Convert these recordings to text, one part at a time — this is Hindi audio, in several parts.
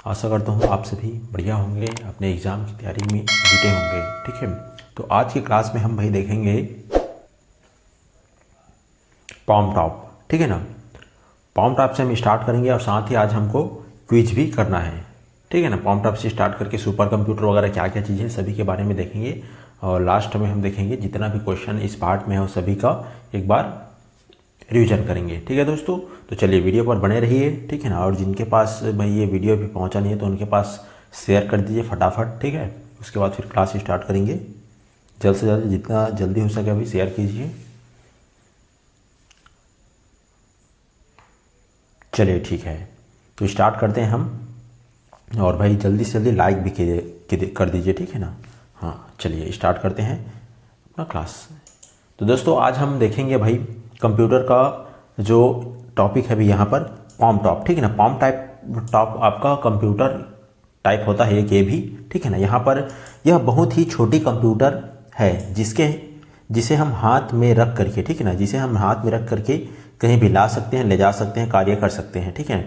आशा करता हूँ आप सभी बढ़िया होंगे, अपने एग्ज़ाम की तैयारी में जुटे होंगे। ठीक है, तो आज की क्लास में हम भाई देखेंगे पॉम टॉप। ठीक है ना, पॉम टॉप से हम स्टार्ट करेंगे और साथ ही आज हमको क्विज भी करना है। ठीक है ना, पॉम टॉप से स्टार्ट करके सुपर कंप्यूटर वगैरह क्या क्या चीज़ें सभी के बारे में देखेंगे और लास्ट में हम देखेंगे जितना भी क्वेश्चन इस पार्ट में है वो सभी का एक बार रिवीजन करेंगे। ठीक है दोस्तों, तो चलिए वीडियो पर बने रहिए। ठीक है ना, और जिनके पास भाई ये वीडियो भी पहुंचा नहीं है तो उनके पास शेयर कर दीजिए फटाफट। ठीक है, उसके बाद फिर क्लास स्टार्ट करेंगे। जल्द से जल्द जितना जल्दी हो सके अभी शेयर कीजिए। चलिए ठीक है, तो स्टार्ट करते हैं हम। और भाई जल्दी से जल्दी लाइक भी कर दीजिए। ठीक है ना, हाँ चलिए स्टार्ट करते हैं अपना क्लास। तो दोस्तों आज हम देखेंगे भाई कंप्यूटर का जो टॉपिक है भी यहाँ पर पॉम टॉप। ठीक है ना, पॉम टॉप आपका कंप्यूटर टाइप होता है एक ये भी। ठीक है ना, यहाँ पर यह बहुत ही छोटी कंप्यूटर है जिसे हम हाथ में रख करके, ठीक है ना, जिसे हम हाथ में रख करके कहीं भी ला सकते हैं, ले जा सकते हैं, कार्य कर सकते हैं। ठीक है,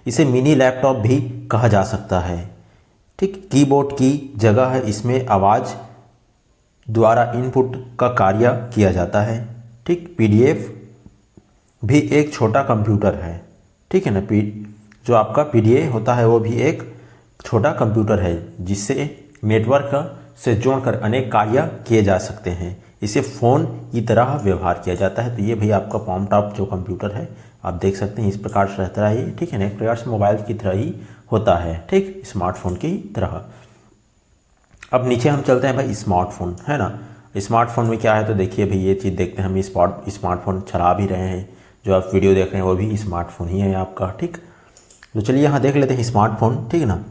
इसे मिनी लैपटॉप भी कहा जा सकता है। ठीक, कीबोर्ड की जगह है इसमें आवाज़ द्वारा इनपुट का कार्य किया जाता है। ठीक, पीडीएफ भी एक छोटा कंप्यूटर है। ठीक है ना, जो आपका पीडीए होता है वो भी एक छोटा कंप्यूटर है जिससे नेटवर्क से जोड़कर अनेक कार्य किए जा सकते हैं। इसे फ़ोन की तरह व्यवहार किया जाता है। तो ये भी आपका पॉम टॉप जो कंप्यूटर है आप देख सकते हैं इस प्रकार से रहता है ये। ठीक है ना, एक प्रकार से मोबाइल की तरह ही होता है। ठीक, स्मार्टफोन की तरह। अब नीचे हम चलते हैं भाई स्मार्टफोन, है ना। स्मार्टफोन में क्या है तो देखिए भाई ये चीज़ देखते हैं हम। स्मार्टफोन चला भी रहे हैं, जो आप वीडियो देख रहे हैं वो भी स्मार्टफोन ही है आपका। ठीक, तो चलिए यहाँ देख लेते हैं स्मार्टफोन। ठीक है ना,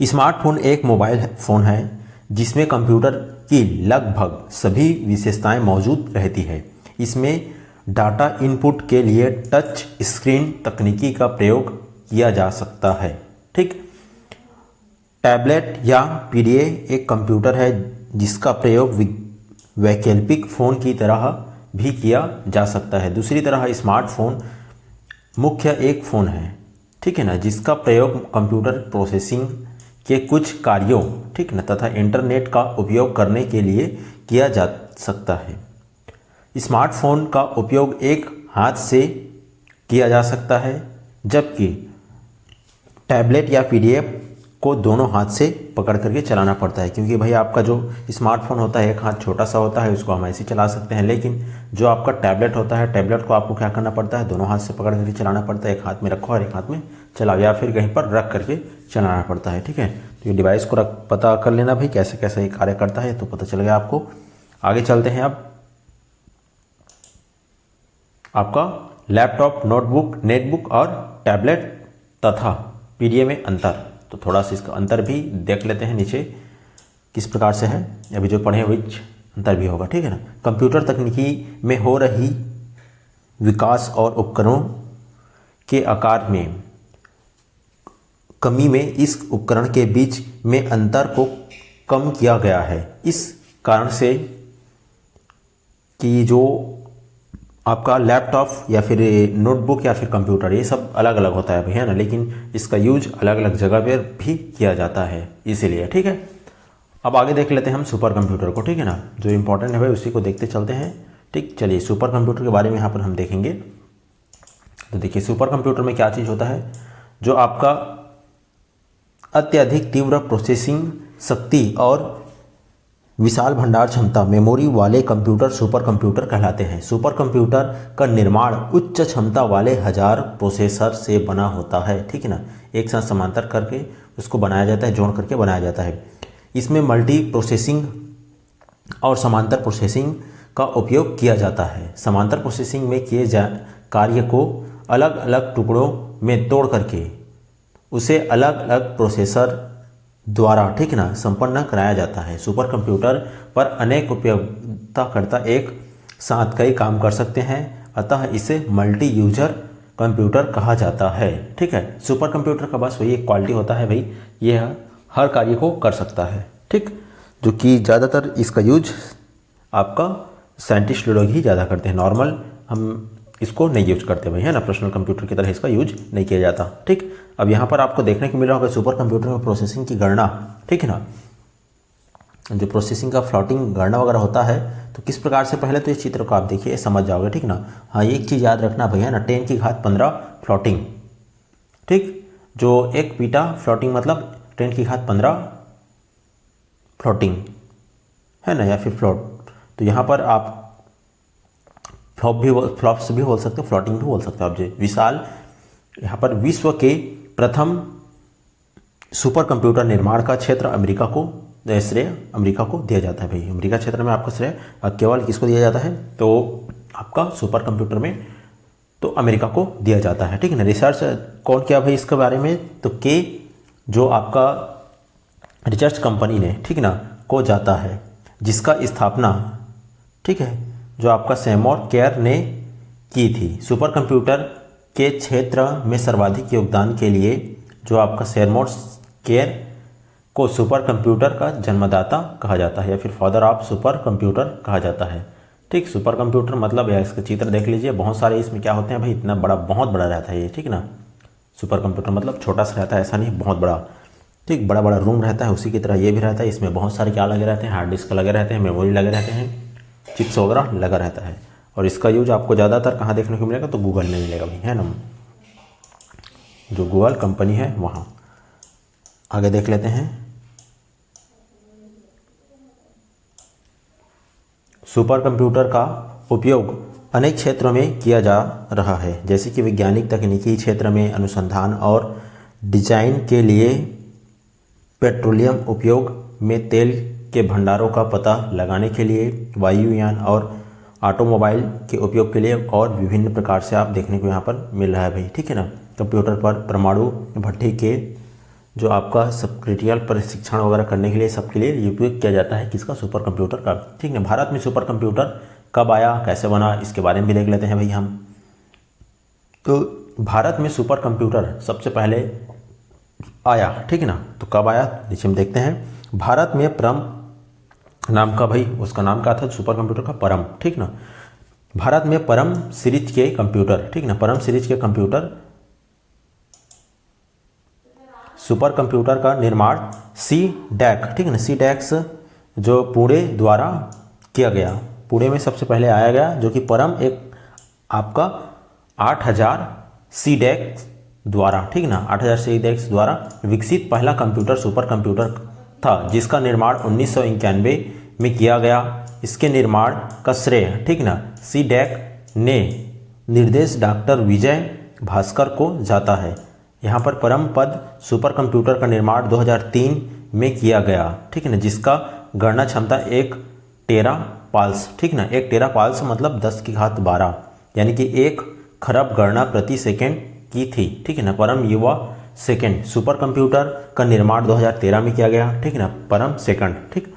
स्मार्टफोन एक मोबाइल फ़ोन है जिसमें कंप्यूटर की लगभग सभी विशेषताएं मौजूद रहती है। इसमें डाटा इनपुट के लिए टच स्क्रीन तकनीकी का प्रयोग किया जा सकता है। ठीक, टैबलेट या पीडीए एक कंप्यूटर है जिसका प्रयोग वैकल्पिक फ़ोन की तरह भी किया जा सकता है। दूसरी तरह स्मार्टफोन मुख्य एक फ़ोन है, ठीक है ना, जिसका प्रयोग कंप्यूटर प्रोसेसिंग के कुछ कार्यों, ठीक ना, तथा इंटरनेट का उपयोग करने के लिए किया जा सकता है। स्मार्टफोन का उपयोग एक हाथ से किया जा सकता है जबकि टैबलेट या पीडीएफ को दोनों हाथ से पकड़ करके चलाना पड़ता है। क्योंकि भाई आपका जो स्मार्टफोन होता है एक हाथ छोटा सा होता है, उसको हम ऐसे चला सकते हैं, लेकिन जो आपका टैबलेट होता है टैबलेट को आपको क्या करना पड़ता है, दोनों हाथ से पकड़ करके चलाना पड़ता है। एक हाथ में रखो और एक हाथ में चलाओ, या फिर कहीं पर रख करके चलाना पड़ता है। ठीक है, तो ये डिवाइस को पता कर लेना भाई कैसे कैसे ये कार्य करता है तो पता चल गया आपको। आगे चलते हैं। अब आपका लैपटॉप, नोटबुक, नेटबुक और टैबलेट तथा पीडीए में अंतर, तो थोड़ा सा इसका अंतर भी देख लेते हैं नीचे किस प्रकार से है। अभी जो पढ़े विच अंतर भी होगा। ठीक है ना, कंप्यूटर तकनीकी में हो रही विकास और उपकरणों के आकार में कमी में इस उपकरण के बीच में अंतर को कम किया गया है। इस कारण से कि जो आपका लैपटॉप या फिर नोटबुक या फिर कंप्यूटर ये सब अलग अलग होता है भाई, है ना, लेकिन इसका यूज अलग अलग जगह पर भी किया जाता है इसीलिए। ठीक है, अब आगे देख लेते हैं हम सुपर कंप्यूटर को। ठीक है ना, जो इंपॉर्टेंट है भाई उसी को देखते चलते हैं। ठीक, चलिए सुपर कंप्यूटर के बारे में यहाँ पर हम देखेंगे। तो देखिए सुपर कंप्यूटर में क्या चीज़ होता है, जो आपका अत्यधिक तीव्र प्रोसेसिंग शक्ति और विशाल भंडार क्षमता मेमोरी वाले कंप्यूटर सुपर कंप्यूटर कहलाते हैं। सुपर कंप्यूटर का निर्माण उच्च क्षमता वाले हजार प्रोसेसर से बना होता है। ठीक है ना, एक साथ समांतर करके उसको बनाया जाता है, जोड़ करके बनाया जाता है। इसमें मल्टी प्रोसेसिंग और समांतर प्रोसेसिंग का उपयोग किया जाता है। समांतर प्रोसेसिंग में किए जाए कार्य को अलग अलग टुकड़ों में तोड़ करके उसे अलग अलग प्रोसेसर द्वारा, ठीक ना, संपन्न कराया जाता है। सुपर कंप्यूटर पर अनेक उपयोगिताकर्ता एक साथ कई काम कर सकते हैं, अतः इसे मल्टी यूजर कंप्यूटर कहा जाता है। ठीक है, सुपर कंप्यूटर का बस वही एक क्वालिटी होता है भाई, यह हर कार्य को कर सकता है। ठीक, जो कि ज़्यादातर इसका यूज आपका साइंटिस्ट लोग ही ज़्यादा करते हैं। नॉर्मल हम इसको नहीं यूज करते भाई, है ना, पर्सनल कंप्यूटर की तरह इसका यूज नहीं किया जाता। ठीक, अब यहाँ पर आपको देखने को मिल रहा होगा सुपर कंप्यूटर में प्रोसेसिंग की गणना, ठीक है ना, जो प्रोसेसिंग का फ्लोटिंग गणना वगैरह होता है तो किस प्रकार से, पहले तो इस चित्र को आप देखिए समझ जाओगे, ठीक ना। हाँ, एक चीज़ याद रखना भैया ना, 10 की घात 15 फ्लोटिंग, ठीक, जो एक बीटा फ्लोटिंग मतलब 10 की घात 15 फ्लोटिंग, है ना, या फिर फ्लोट। तो यहाँ पर आप फ्लॉप्स भी बोल सकते हो, फ्लोटिंग भी बोल सकते हो आप जी। विशाल यहाँ पर विश्व के प्रथम सुपर कंप्यूटर निर्माण का क्षेत्र अमेरिका को, श्रेय अमेरिका को दिया जाता है भाई। अमेरिका क्षेत्र में आपको श्रेय केवल किसको दिया जाता है, तो आपका सुपर कंप्यूटर में तो अमेरिका को दिया जाता है, ठीक है ना। रिसर्च कौन किया भाई इसके बारे में, तो के जो आपका रिसर्च कंपनी ने, ठीक ना, को जाता है, जिसका स्थापना, ठीक है, जो आपका सैमोर केयर ने की थी। सुपर कंप्यूटर के क्षेत्र में सर्वाधिक योगदान के लिए जो आपका सैमोर केयर को सुपर कंप्यूटर का जन्मदाता कहा जाता है, या फिर फादर ऑफ सुपर कंप्यूटर कहा जाता है। ठीक, सुपर कंप्यूटर मतलब या इसका चित्र देख लीजिए, बहुत सारे इसमें क्या होते हैं भाई, इतना बड़ा, बहुत बड़ा रहता है ये, ठीक ना। सुपर कंप्यूटर मतलब छोटा सा रहता है, ऐसा नहीं बहुत बड़ा, ठीक, बड़ा बड़ा रूम रहता है, उसी की तरह ये भी रहता है। इसमें बहुत सारे क्या लगे रहते हैं, हार्ड डिस्क लगे रहते हैं, मेमोरी लगे रहते हैं, चिप्स वगैरह लगा रहता है। और इसका यूज आपको ज़्यादातर कहाँ देखने को मिलेगा, तो गूगल में मिलेगा भाई, है ना, जो गूगल कंपनी है वहाँ। आगे देख लेते हैं, सुपर कंप्यूटर का उपयोग अनेक क्षेत्रों में किया जा रहा है, जैसे कि वैज्ञानिक तकनीकी क्षेत्र में अनुसंधान और डिजाइन के लिए, पेट्रोलियम उपयोग में तेल के भंडारों का पता लगाने के लिए, वायुयान और ऑटोमोबाइल के उपयोग के लिए, और विभिन्न प्रकार से आप देखने को यहाँ पर मिल रहा है भाई, ठीक है ना। कंप्यूटर पर परमाणु भट्ठी के जो आपका सब क्रिटिकल प्रशिक्षण वगैरह करने के लिए, सबके लिए उपयोग किया जाता है किसका, सुपर कंप्यूटर का, ठीक है। भारत में सुपर कंप्यूटर कब आया, कैसे बना, इसके बारे में भी देख लेते हैं भाई हम। तो भारत में सुपर कंप्यूटर सबसे पहले आया, ठीक है ना, तो कब आया, नीचे हम देखते हैं। भारत में परम नाम का भाई, उसका नाम क्या था सुपर कंप्यूटर का, परम, ठीक ना। भारत में परम सीरीज के कंप्यूटर, ठीक ना, परम सीरीज के कंप्यूटर सुपर कंप्यूटर का निर्माण CDAC, ठीक है ना, CDAC जो पुणे द्वारा किया गया, पुणे में सबसे पहले आया गया, जो कि परम एक आपका 8000 CDAC द्वारा, ठीक ना, 8000 CDAC द्वारा विकसित पहला कंप्यूटर सुपर कंप्यूटर था, जिसका निर्माण 1991 में किया गया। इसके निर्माण का श्रेय, ठीक ना, CDAC ने निर्देश डॉक्टर विजय भास्कर को जाता है। यहाँ पर परम पद सुपर कंप्यूटर का निर्माण 2003 में किया गया, ठीक है ना, जिसका गणना क्षमता 1 टेरापाल्स, ठीक ना, 1 टेरापाल्स मतलब 10 की घात 12, यानी कि 1 खरब गणना प्रति सेकेंड की थी, ठीक है ना। परम युवा सेकेंड सुपर कंप्यूटर का निर्माण 2013 में किया गया, ठीक है ना, परम सेकंड, ठीक,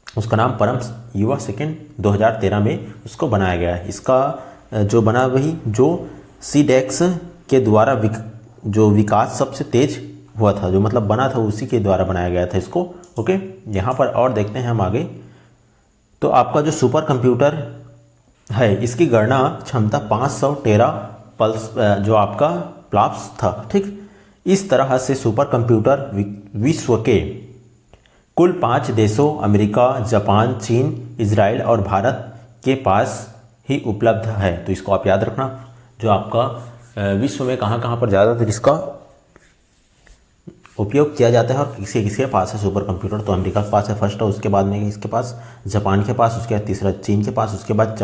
उसका नाम परम युवा सेकेंड 2013 में उसको बनाया गया है। इसका जो बना वही जो CDAC के द्वारा जो विकास सबसे तेज हुआ था, जो मतलब बना था, उसी के द्वारा बनाया गया था इसको, ओके। यहाँ पर और देखते हैं हम आगे, तो आपका जो सुपर कंप्यूटर है, इसकी गणना क्षमता 500 टेरापल्स जो आपका प्लाप्स था, ठीक। इस तरह से सुपर कंप्यूटर विश्व के कुल 5 देशों अमेरिका, जापान, चीन, इजराइल और भारत के पास ही उपलब्ध है। तो इसको आप याद रखना, जो आपका विश्व में कहाँ कहाँ पर ज़्यादातर इसका उपयोग किया जाता है और किसके किसके पास है सुपर कंप्यूटर, तो अमेरिका के पास है फर्स्ट, और उसके बाद में इसके पास जापान के पास, उसके बाद तीसरा चीन के पास, उसके बाद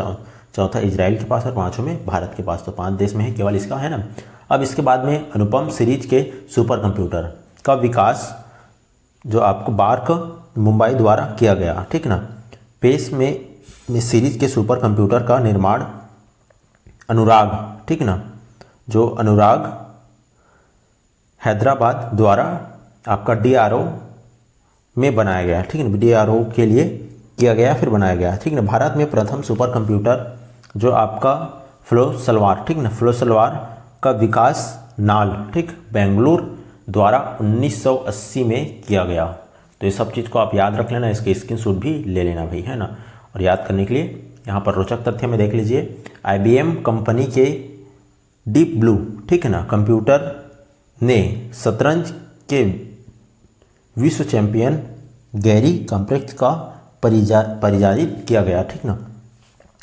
चौथा इजराइल के पास, और पाँचों में भारत के पास। तो 5 देश में है केवल इसका, है ना। अब इसके बाद में अनुपम सीरीज के सुपर कंप्यूटर का विकास जो आपको बार्क मुंबई द्वारा किया गया, ठीक ना। पेश में सीरीज के सुपर कंप्यूटर का निर्माण अनुराग, ठीक ना, जो अनुराग हैदराबाद द्वारा आपका DRO में बनाया गया, ठीक है, DRO के लिए किया गया, फिर बनाया गया, ठीक है। भारत में प्रथम सुपर कंप्यूटर जो आपका फ्लो सलवार, ठीक ना, फ्लो सलवार का विकास नाल, ठीक, बेंगलुरु द्वारा 1980 में किया गया। तो ये सब चीज़ को आप याद रख लेना, इसके स्क्रीनशॉट भी ले लेना भाई, है ना। और याद करने के लिए यहाँ पर रोचक तथ्य में देख लीजिए, IBM कंपनी के डीप ब्लू, ठीक है ना, कंप्यूटर ने शतरंज के विश्व चैंपियन गैरी कॉम्प्रेक्स का परिचालित किया गया, ठीक ना।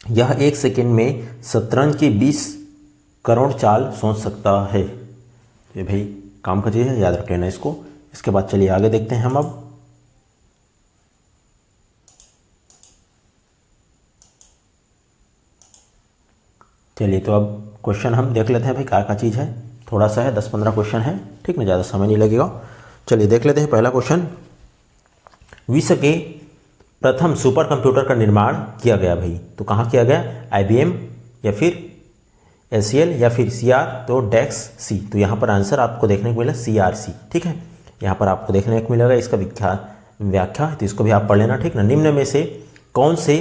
यह 1 सेकेंड में शतरंज की 20 करोड़ चाल सोच सकता है। ये भाई काम का चीज़ है, याद रख लेना इसको। इसके बाद चलिए आगे देखते हैं हम अब। चलिए तो अब क्वेश्चन हम देख लेते हैं भाई क्या क्या चीज़ है। थोड़ा सा है, 10-15 क्वेश्चन है, ठीक ना, ज़्यादा समय नहीं लगेगा। चलिए देख लेते हैं पहला क्वेश्चन। विश्व के प्रथम सुपर कंप्यूटर का निर्माण किया गया भाई, तो कहाँ किया गया? IBM या फिर LCL या फिर CR, तो डेक्स सी। तो यहाँ पर आंसर आपको देखने को मिला CRC, ठीक है। यहाँ पर आपको देखने को मिलेगा इसका व्याख्या, तो इसको भी आप पढ़ लेना, ठीक ना। निम्न में से कौन से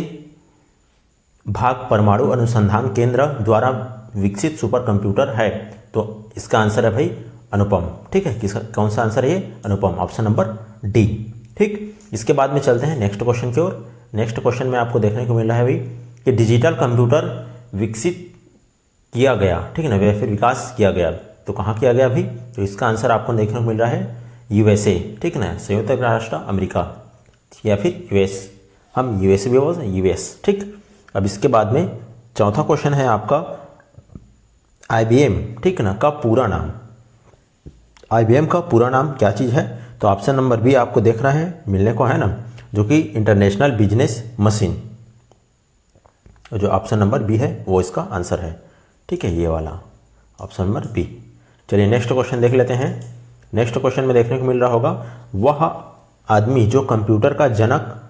भाग परमाणु अनुसंधान केंद्र द्वारा विकसित सुपर कंप्यूटर है? तो इसका आंसर है भाई अनुपम, ठीक है। किसका कौन सा आंसर है ये? अनुपम, ऑप्शन नंबर डी, ठीक। इसके बाद में चलते हैं नेक्स्ट क्वेश्चन की ओर। नेक्स्ट क्वेश्चन में आपको देखने को मिल रहा है भाई कि डिजिटल कंप्यूटर विकसित किया गया, ठीक है ना, या फिर विकास किया गया, तो कहाँ किया गया भाई? तो इसका आंसर आपको देखने को मिल रहा है USA, ठीक ना, संयुक्त राष्ट्र अमेरिका या फिर US। हम USA भी बोल US, ठीक। अब इसके बाद में चौथा क्वेश्चन है आपका IBM, ठीक ना, का पूरा नाम। IBM का पूरा नाम क्या चीज़ है? तो ऑप्शन नंबर बी आपको देख रहा है, मिलने को है ना, जो कि इंटरनेशनल बिजनेस मशीन। जो ऑप्शन नंबर बी है वो इसका आंसर है, ठीक है, ये वाला ऑप्शन नंबर बी। चलिए नेक्स्ट क्वेश्चन देख लेते हैं। नेक्स्ट क्वेश्चन में देखने को मिल रहा होगा, वह आदमी जो कंप्यूटर का जनक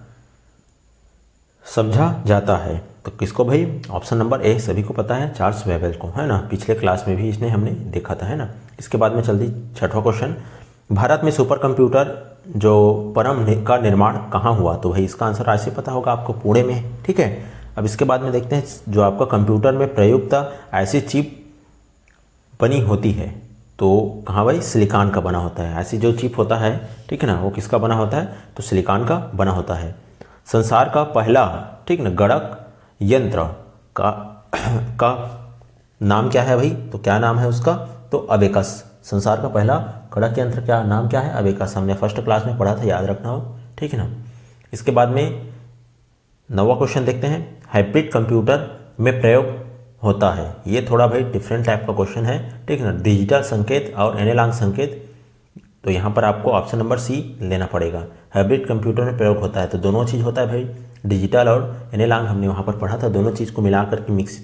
समझा जाता है, तो किसको भाई? ऑप्शन नंबर ए सभी को पता है, चार्ल्स बेबेल को, है ना। पिछले क्लास में भी इसने हमने देखा था, है ना। इसके बाद में जल्दी छठवां क्वेश्चन, भारत में सुपर कंप्यूटर जो परम का निर्माण कहाँ हुआ? तो भाई इसका आंसर ऐसे पता होगा आपको, पुणे में, ठीक है। अब इसके बाद में देखते हैं जो आपका कंप्यूटर में प्रयुक्त ऐसी चिप बनी होती है, तो कहाँ भाई? सिलिकॉन का बना होता है। ऐसी जो चिप होता है, ठीक है ना, वो किसका बना होता है? तो सिलिकॉन का बना होता है। संसार का पहला, ठीक ना, गणक यंत्र का नाम क्या है भाई? तो क्या नाम है उसका? तो अबेकस। संसार का पहला गणक यंत्र क्या नाम क्या है? अबेकस। हमने फर्स्ट क्लास में पढ़ा था, याद रखना हो, ठीक है ना। इसके बाद में 9वां क्वेश्चन देखते हैं, हाइब्रिड कंप्यूटर में प्रयोग होता है। ये थोड़ा भाई डिफरेंट टाइप का क्वेश्चन है, ठीक है ना, डिजिटल संकेत और एनालॉग संकेत। तो यहाँ पर आपको ऑप्शन नंबर सी लेना पड़ेगा। हाइब्रिड कंप्यूटर में प्रयोग होता है, तो दोनों चीज़ होता है भाई, डिजिटल और एनालॉग हमने वहाँ पर पढ़ा था। दोनों चीज़ को मिलाकर के मिक्स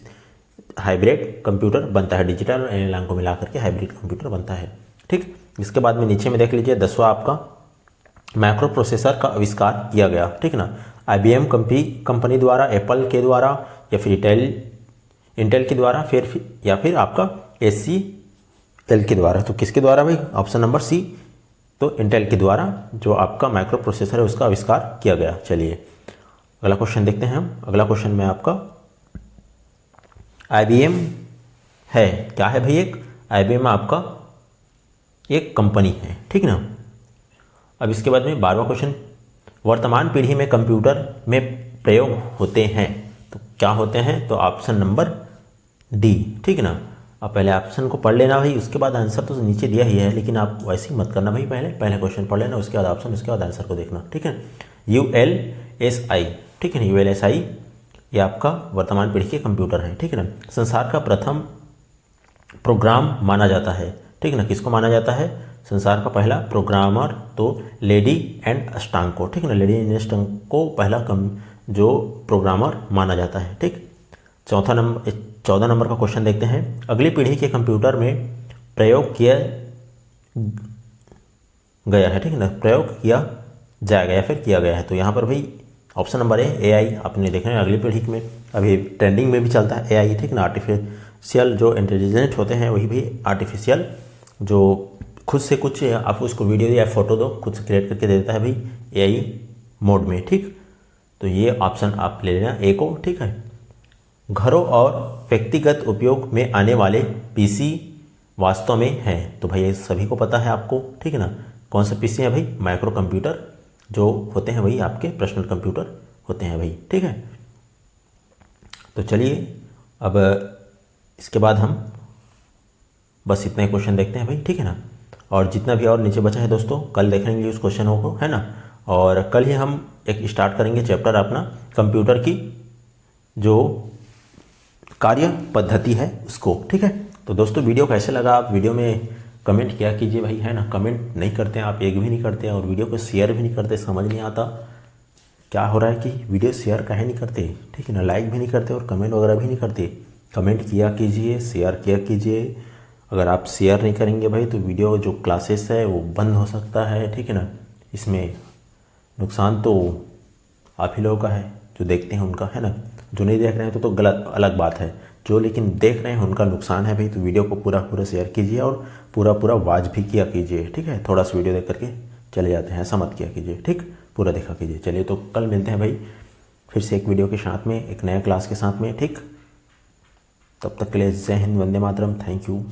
हाइब्रिड कंप्यूटर बनता है, डिजिटल और एनालॉग को मिलाकर के हाइब्रिड कंप्यूटर बनता है, ठीक। इसके बाद में नीचे में देख लीजिए 10वां आपका माइक्रो प्रोसेसर का आविष्कार किया गया, ठीक ना। IBM कंपनी द्वारा, एप्पल के द्वारा, या फिर इंटेल के द्वारा, या फिर आपका HCL के द्वारा। तो किसके द्वारा भाई? ऑप्शन नंबर सी, तो इंटेल के द्वारा जो आपका माइक्रो प्रोसेसर है उसका आविष्कार किया गया। चलिए अगला क्वेश्चन देखते हैं हम। अगला क्वेश्चन में आपका IBM है, क्या है भाई? एक IBM आपका एक कंपनी है, ठीक ना। अब इसके बाद में 12वां क्वेश्चन, वर्तमान पीढ़ी में कंप्यूटर में प्रयोग होते हैं, तो क्या होते हैं? तो ऑप्शन नंबर डी, ठीक ना। अब पहले ऑप्शन को पढ़ लेना भाई, उसके बाद आंसर तो नीचे दिया ही है, लेकिन आप वैसे ही मत करना भाई, पहले क्वेश्चन पढ़ लेना, उसके बाद ऑप्शन, उसके बाद आंसर को देखना, ठीक है। ULSI, ठीक है ना, ULSI ये आपका वर्तमान पीढ़ी के कंप्यूटर है, ठीक है ना। संसार का प्रथम प्रोग्राम माना जाता है, ठीक है ना, किसको माना जाता है? संसार का पहला प्रोग्रामर, तो लेडी एंड स्टांग को, ठीक है ना, लेडी एंड स्टांग को पहला जो प्रोग्रामर माना जाता है, ठीक। 14 नंबर का क्वेश्चन देखते हैं, अगली पीढ़ी के कंप्यूटर में प्रयोग किया गया है, ठीक है ना, प्रयोग किया जाएगा या फिर किया गया है। तो यहाँ पर भाई ऑप्शन नंबर है AI। आपने देखा है अगली पीढ़ी में अभी ट्रेंडिंग में भी चलता है AI, ठीक ना, आर्टिफिशियल जो इंटेलिजेंट होते हैं वही भी आर्टिफिशियल जो खुद से कुछ आप उसको वीडियो या फोटो दो खुद से क्रिएट करके दे देता है भाई AI मोड में, ठीक। तो ये ऑप्शन आप ले लेना ए को, ठीक है। घरों और व्यक्तिगत उपयोग में आने वाले PC वास्तव में हैं, तो भाई ये सभी को पता है आपको, ठीक है ना। कौन सा PC है भाई? माइक्रो कंप्यूटर जो होते हैं वही आपके पर्सनल कंप्यूटर होते हैं भाई, ठीक है। तो चलिए अब इसके बाद हम बस इतने क्वेश्चन देखते हैं भाई, ठीक है ना। और जितना भी और नीचे बचा है दोस्तों कल देखेंगे उस क्वेश्चनों को, है ना। और कल ही हम एक स्टार्ट करेंगे चैप्टर अपना कंप्यूटर की जो कार्य पद्धति है उसको, ठीक है। तो दोस्तों वीडियो कैसे लगा, आप वीडियो में कमेंट किया कीजिए भाई, है ना। कमेंट नहीं करते हैं आप, एक भी नहीं करते, और वीडियो को शेयर भी नहीं करते। समझ नहीं आता क्या हो रहा है कि वीडियो शेयर काहे नहीं करते, ठीक है ना। लाइक भी नहीं करते और कमेंट वगैरह भी नहीं करते। कमेंट किया कीजिए, शेयर किया कीजिए। अगर आप शेयर नहीं करेंगे भाई तो वीडियो जो क्लासेस है वो बंद हो सकता है, ठीक है ना। इसमें नुकसान तो आप ही लोगों का है जो देखते हैं उनका, है ना। जो नहीं देख रहे हैं तो गलत अलग बात है, जो लेकिन देख रहे हैं उनका नुकसान है भाई। तो वीडियो को पूरा पूरा शेयर कीजिए और पूरा पूरा वॉच भी किया कीजिए, ठीक है। थोड़ा सा वीडियो देख करके चले जाते हैं, ऐसा मत किया कीजिए, ठीक। पूरा देखा कीजिए। चलिए तो कल मिलते हैं भाई फिर से एक वीडियो के साथ में, एक नया क्लास के साथ में, ठीक। तब तक के लिए जय हिंद, वंदे मातरम, थैंक यू।